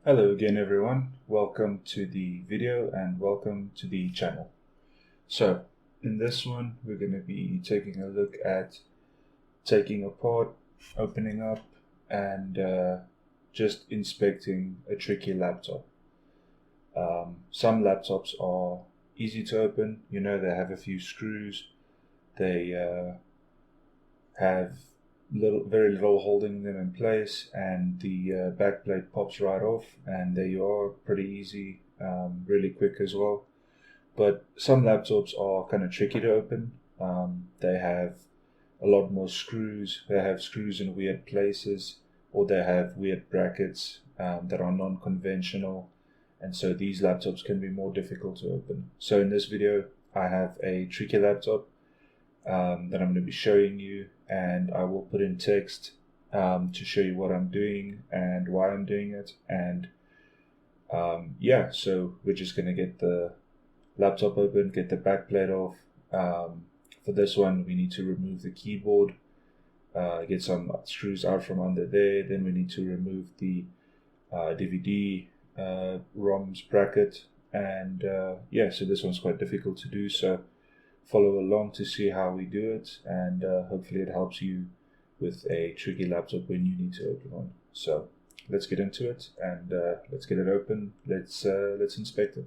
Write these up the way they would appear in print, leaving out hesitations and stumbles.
Hello again everyone, welcome to the video and welcome to the channel. So in this one we're going to be taking a look at taking apart, opening up and just inspecting a tricky laptop. Some laptops are easy to open, they have a few screws, they have very little holding them in place, and the backplate pops right off, and there you are, pretty easy, really quick as well. But some laptops are kind of tricky to open. They have a lot more screws, they have screws in weird places, or they have weird brackets that are non-conventional, and so these laptops can be more difficult to open. So in this video I have a tricky laptop that I'm going to be showing you, and I will put in text to show you what I'm doing and why I'm doing it. And so we're just going to get the laptop open, get the backplate off. For this one we need to remove the keyboard, get some screws out from under there. Then we need to remove the DVD ROM's bracket, and so this one's quite difficult to do, so follow along to see how we do it, and hopefully it helps you with a tricky laptop when you need to open one. So let's get into it, and let's get it open. Let's inspect it.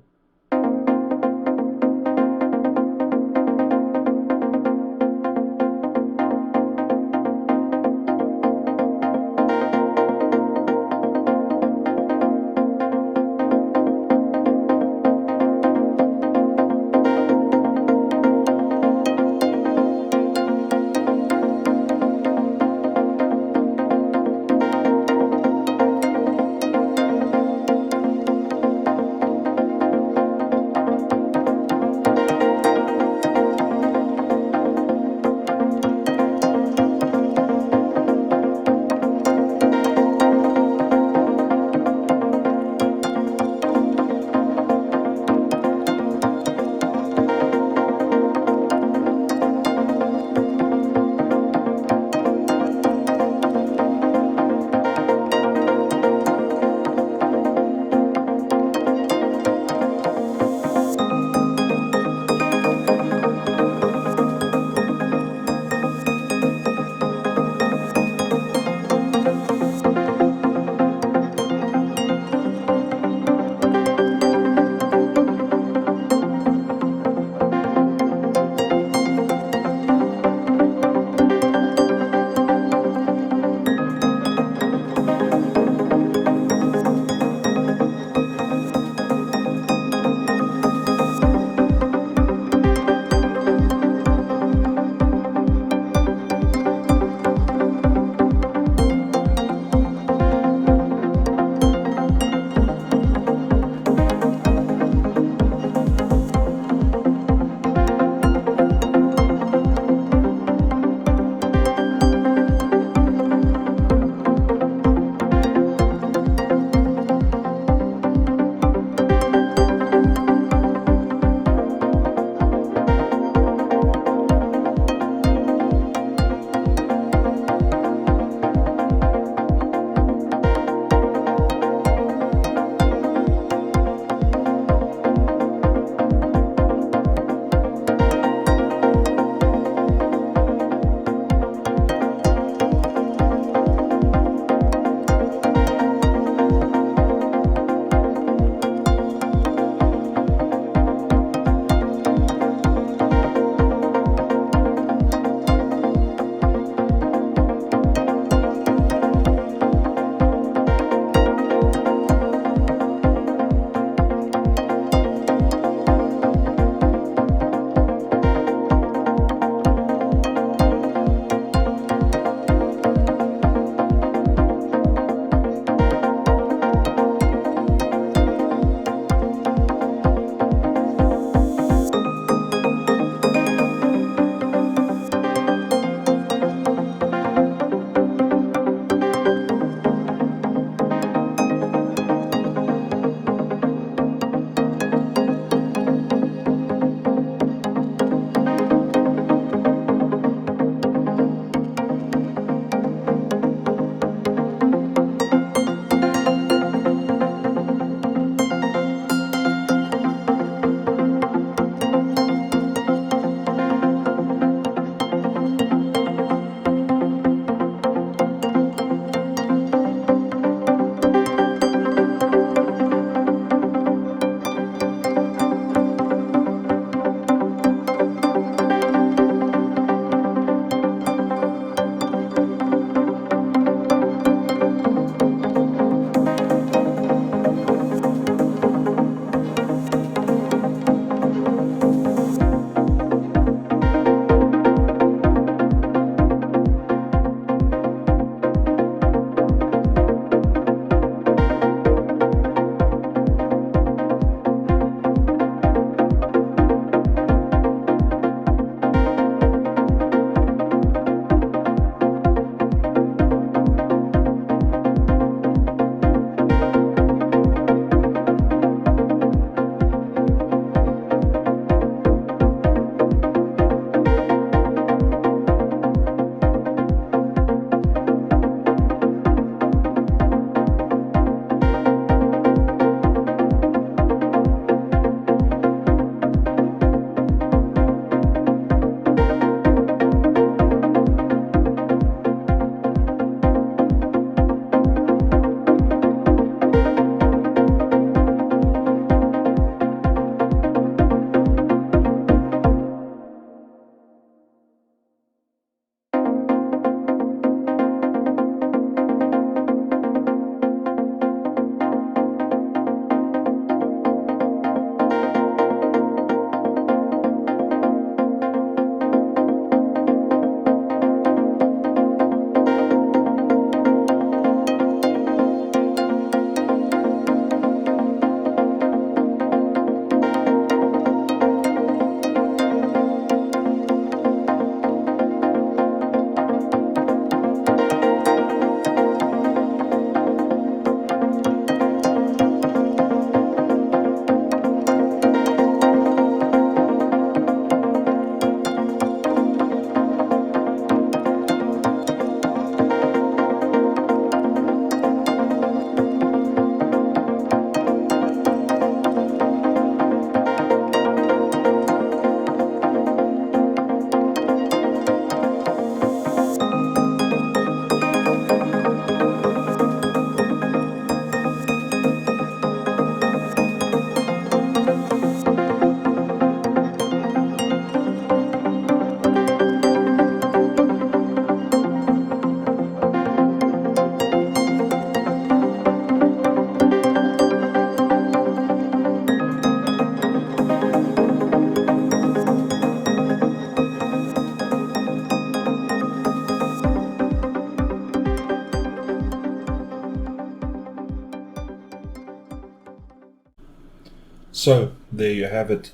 So there you have it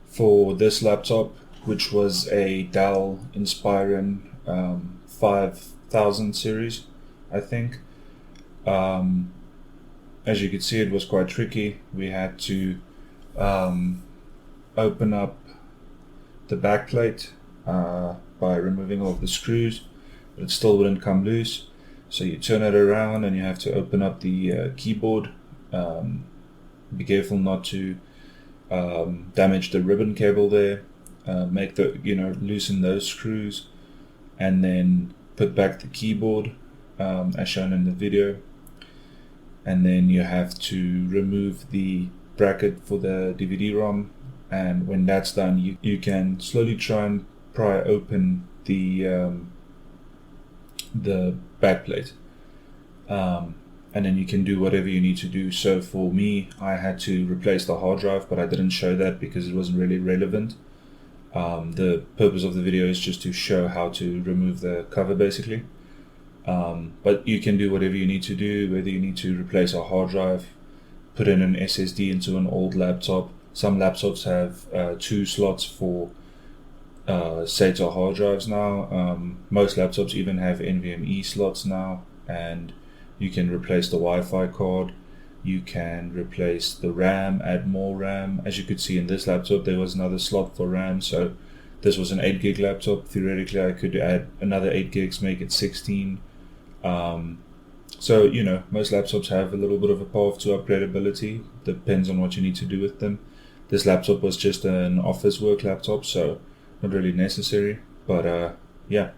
for this laptop, which was a Dell Inspiron 5000 series, I think. As you can see, it was quite tricky. We had to open up the backplate by removing all of the screws, but it still wouldn't come loose. So you turn it around and you have to open up the keyboard. Be careful not to damage the ribbon cable there. Make the loosen those screws, and then put back the keyboard as shown in the video. And then you have to remove the bracket for the DVD-ROM, and when that's done, you can slowly try and pry open the backplate, and then you can do whatever you need to do. So for me, I had to replace the hard drive, but I didn't show that because it wasn't really relevant. The purpose of the video is just to show how to remove the cover, basically. But you can do whatever you need to do, whether you need to replace a hard drive, put in an SSD into an old laptop. Some laptops have 2 slots for SATA hard drives now. Most laptops even have NVMe slots now, and you can replace the Wi-Fi card. You can replace the RAM, add more RAM. As you could see in this laptop, there was another slot for RAM, so this was an 8 gig laptop. Theoretically, I could add another 8 gigs, make it 16. So most laptops have a little bit of a path to upgradability. Depends on what you need to do with them. This laptop was just an office work laptop, so not really necessary. But yeah,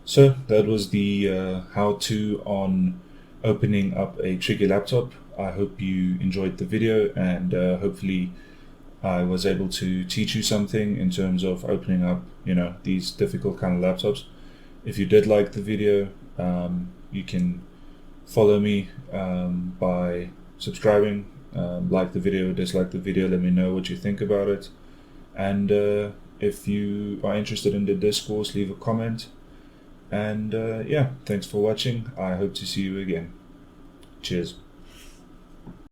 so that was the how-to on opening up a tricky laptop. I hope you enjoyed the video, and hopefully I was able to teach you something in terms of opening up these difficult kind of laptops. If you did like the video, you can follow me by subscribing. Like the video, dislike the video, let me know what you think about it. And if you are interested in the discourse, leave a comment. And yeah, thanks for watching. I hope to see you again. Cheers.